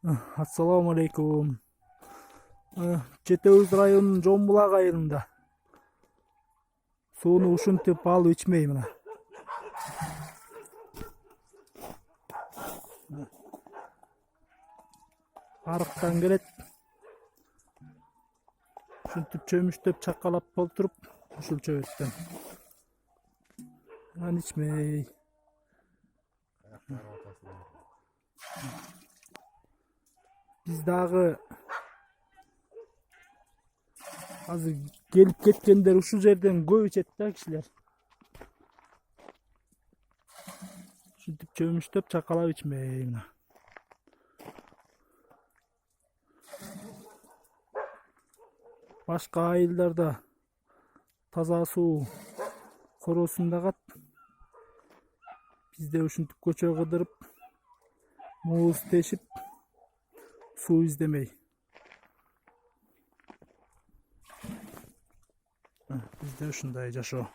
Assalamu alaikum. Жетебиз районунун Жон-Булактагы айылында. Сууну ушинтип алып ичмей мына. Арыктан келет. Ушинтип чөмүштөп чакалап толтуруп ушул чөбөттөн. Аны ичмей. Биз дагы азыр келип кеткендер ушул жерден көп ичет да кишилер. Ушинтип чөмүштөп чакалап ичмей мына. Башка айылдарда таза суу короосунда кат. Бизде ушинтип көчө кыдырып, муз тешип, суу издемей. Бизде ушундай жашоо.